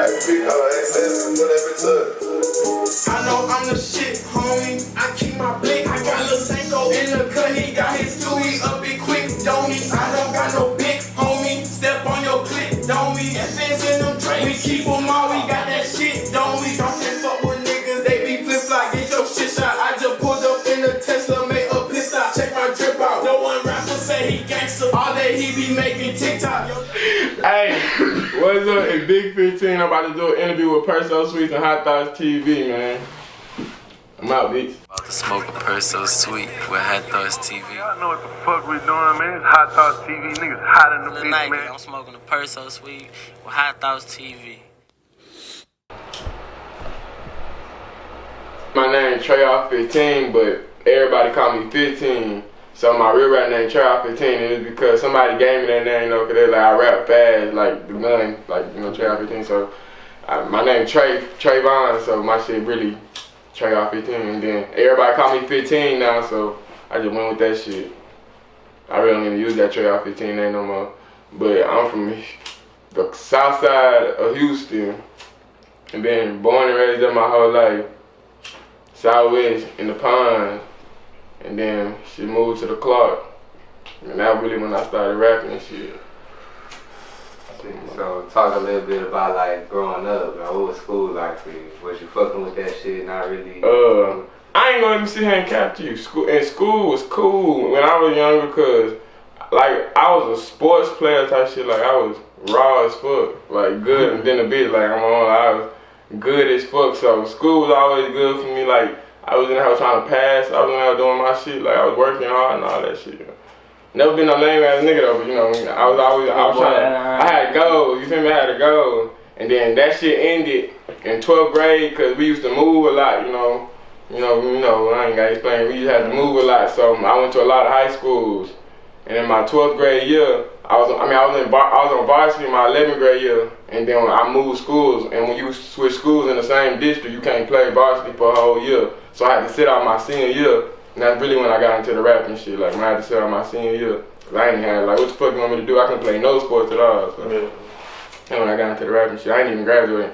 I know I'm the shit, homie. I keep my blick. I got Lil Sanko in the cut. He got his Stewie up it quick, don't he? I don't got no big, homie. Step on your click, don't we? And fence in them drinks. We keep them all. We got that shit, don't we? Don't fuck with niggas. They be flip flop. Get your shit shot. I just pulled up in the Tesla, made a piss out. Check my drip out. No one rapper say he gangster. All day he be making TikTok. Hey, what's up? It's Big 15. I'm about to do an interview with Perso Sweets and Hot Thoughts TV, man. I'm out, bitch. About to smoke a Perso Sweet with Hot Thoughts TV. Y'all know what the fuck we doing, man. It's Hot Thoughts TV. Niggas hot in the bitch, Tonight, man. I'm smoking a Perso Sweet with Hot Thoughts TV. My name is Trey 15, but everybody call me 15. So my real rap name Trey 15, and it's because somebody gave me that name, you know, because they're like, I rap fast, like the gun, like, you know, Trey 15. So my name Trayvon, so my shit really Trey 15. And then everybody call me 15 now, so I just went with that shit. I really don't even use that Trey 15 name no more. But I'm from the south side of Houston, and been born and raised there my whole life. Southwest in the Ponds, and then she moved to the Clarke, and that really when I started rapping and shit. So talk a little bit about like growing up, like, what was school like for you? Was you fucking with that shit? Not really. I ain't gonna even sit here and cap to you. School was cool when I was younger, cause like I was a sports player type shit. Like I was raw as fuck, like good, and then a bit like I was good as fuck. So school was always good for me. Like I was in the house trying to pass. I was in there doing my shit. Like I was working hard and all that shit. Never been no lame ass nigga though, but you know, I was trying. I had goals. You feel me? I had a goal, and then that shit ended in 12th grade because we used to move a lot. You know. I ain't gotta explain. We just had to move a lot. So I went to a lot of high schools, and in my 12th grade year, I was on varsity in my 11th grade year, and then I moved schools. And when you switch schools in the same district, you can't play varsity for a whole year. So I had to sit out my senior year. And that's really when I got into the rapping shit. Like when I had to sit out my senior year, cause I ain't had like, what the fuck you want me to do? I couldn't play no sports at all. So and when I got into the rapping shit, I ain't even graduate.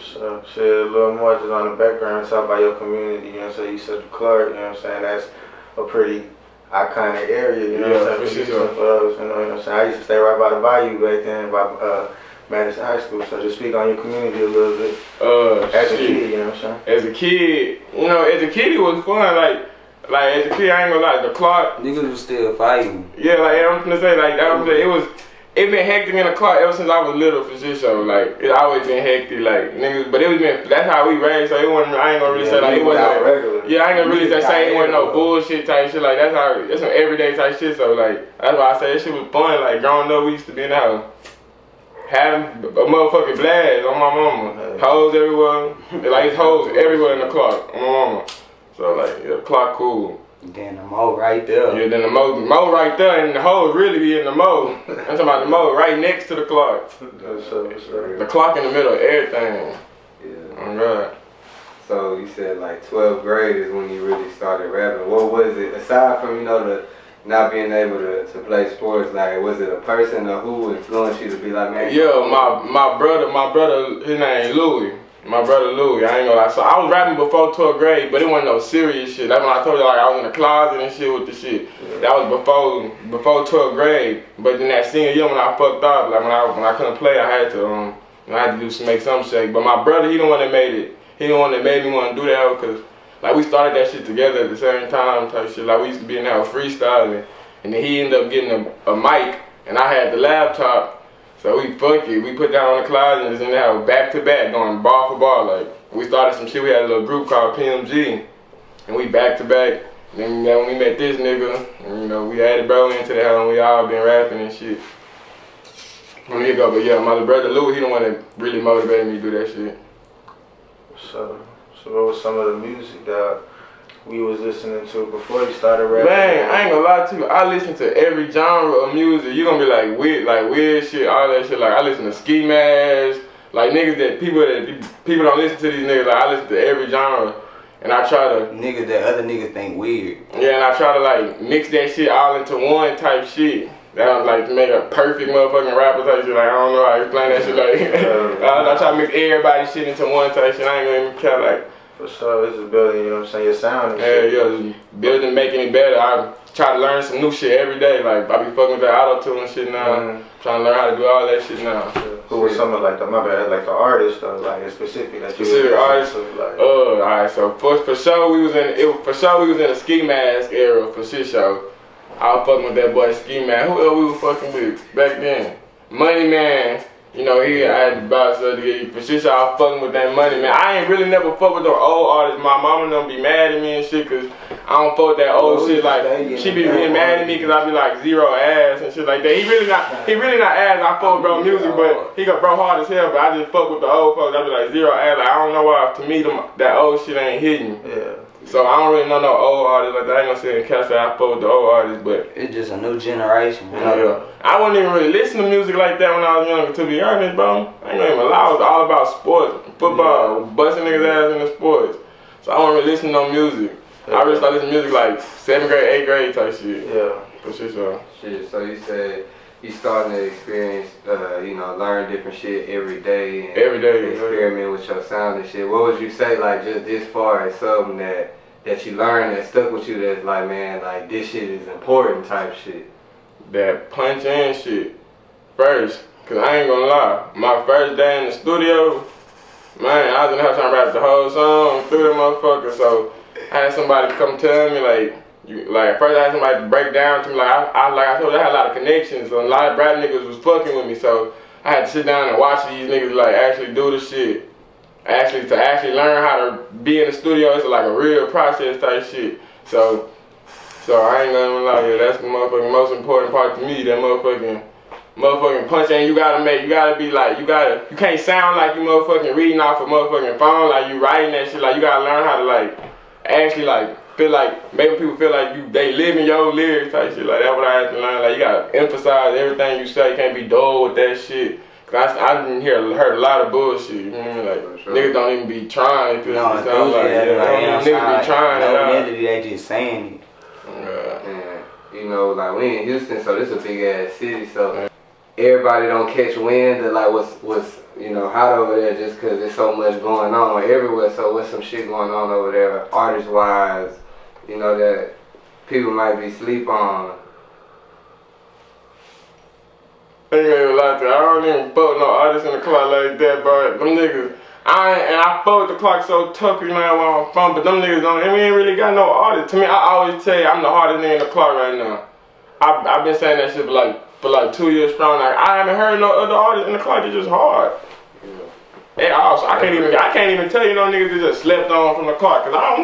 So shit, a little more just on the background, talk about your community. You know what I'm saying? You said the Clarke. You know what I'm saying? That's a pretty iconic area. You know what I'm saying? For us, you know what I'm saying? I used to stay right by the bayou back then, by Madison High School. So just speak on your community a little bit. As a kid, you know what I'm saying? As a kid, it was fun. Like as a kid, I ain't gonna lie, the Clarke. Niggas was still fighting. Yeah, like I'm gonna say, like it been hectic in the Clarke ever since I was little for shit. So like it always been hectic, like niggas. But it was been that's how we raised. So it wasn't. I ain't gonna really say like it wasn't regular. Yeah, I ain't gonna really say it wasn't no bullshit type shit. Like that's some everyday type shit. So like that's why I say that shit was fun. Like growing up, we used to be in the house. Having a motherfucking blast on my mama. Hoes everywhere. Like it's hoes everywhere in the Clarke on my mama. So like, yeah, the Clarke cool. Then the mo right there. Yeah, then the mo right there, and the hoes really be in the mo. I'm talking about the mo right next to the Clarke. The Clarke in the middle of everything. Yeah. Oh God. So you said like 12th grade is when you really started rapping. What was it, aside from, the not being able to play sports, like was it a person or who influenced you to be like, man? Yeah, my brother, his name Louis. My brother Louis, I ain't gonna lie. So I was rapping before 12th grade, but it wasn't no serious shit. That's when I told you like I was in the closet and shit with the shit. Yeah. That was before 12th grade. But then that senior year when I fucked up, like when I couldn't play, I had to make some shake. But my brother, he the one that made it. He the one that made me want to do that because like we started that shit together at the same time type shit. Like we used to be in there freestyling, and then he ended up getting a mic, and I had the laptop. So we put that on the closet and just in there back to back going bar for bar. Like we started some shit. We had a little group called PMG, and we back to back. And then when we met this nigga, and, we added bro into the hell, and we all been rapping and shit. From here go, but yeah, my brother Louis, he the one that really motivated me to do that shit. So what was some of the music that we was listening to before you started rapping? Man, I ain't gonna lie to you. I listen to every genre of music. You gonna be like weird shit, all that shit. Like I listen to ski masks, like niggas that people don't listen to these niggas. Like I listen to every genre, and I try to niggas that other niggas think weird. Yeah, and I try to like mix that shit all into one type shit. That was like to make a perfect motherfucking rapper type shit. Like I don't know how to explain that shit. Like I try to mix everybody's shit into one type shit. I ain't gonna even care like. For sure, it's just building, you know what I'm saying, your sound and Yeah, shit. yeah, just building, making it better. I try to learn some new shit every day. Like I be fucking with that auto-tune and shit now. Trying to learn how to do all that shit now. Who was some of like my bad, like the artist though, like a specific that you Specific artist. like. Alright, so for sure we was in the Ski Mask era for shit show. I was fucking with that boy Ski Mask. Who else we was fucking with back then? Money Man. You know, I had the box to get for shit show. I was fucking with that Money Man. I ain't really never fuck with the old artists. My mama don't be mad at me and shit cause I don't fuck with that old shit. Like she be getting mad at me cause I be like zero ass and shit like that. He really not ass. I fuck with bro music, but he got bro hard as hell. But I just fuck with the old folks. I be like zero ass. Like I don't know why to me that old shit ain't hitting. Yeah. So I don't really know no old artists like that. I ain't gonna sit and catch that I fuck with the old artists, but it's just a new generation. yeah. I wasn't even really listening to music like that when I was younger, to be honest, bro. I ain't even lie. I was all about sports, football, busting niggas' ass in the sports. So I wasn't really listening to no music. I really started listening to music like 7th grade, 8th grade type shit. Yeah. For shit, so. Shit, so you said you starting to experience, you know, learn different shit every day. And every day. Experiment with your sound and shit. What would you say, like, just this far as something that you learned that stuck with you that's like, man, like, this shit is important type shit? That punch in shit first. Cause I ain't gonna lie. My first day in the studio, man, I was in the house trying to rap the whole song through the motherfucker. So I had somebody come tell me like first I had somebody to break down to me like I told you I had a lot of connections. So a lot of rap niggas was fucking with me. So I had to sit down and watch these niggas like actually do the shit. To actually learn how to be in the studio, it's like a real process type shit. So I ain't gonna lie, yeah, that's the motherfucking most important part to me. That motherfucking punch, and you gotta be like, you can't sound like you motherfucking reading off a motherfucking phone, like you writing that shit. Like you gotta learn how to like actually like feel like making people feel like they live in your lyrics type shit. Like that's what I had to learn. Like you gotta emphasize everything you say. You can't be dull with that shit. Cause I didn't heard a lot of bullshit. You know what I mean? Like niggas don't even be trying. It sounds like niggas be trying. No melody, they just saying it. And you know, like we in Houston, so this is a big ass city. So everybody don't catch wind of like what's you know hot over there just cause there's so much going on everywhere. So what's some shit going on over there, artist wise? You know that people might be sleep on. I ain't gonna lie to you. I don't even fuck no artists in the clock like that, bro. Them niggas, I fuck with the clock so tough, you know where I'm from, but them niggas don't, and we ain't really got no artists. To me, I always tell you, I'm the hardest nigga in the clock right now. I've been saying that shit for like 2 years strong. Like I haven't heard no other artists in the clock. It's just hard. And also, I can't even tell you no niggas that just slept on from the clock, cause I don't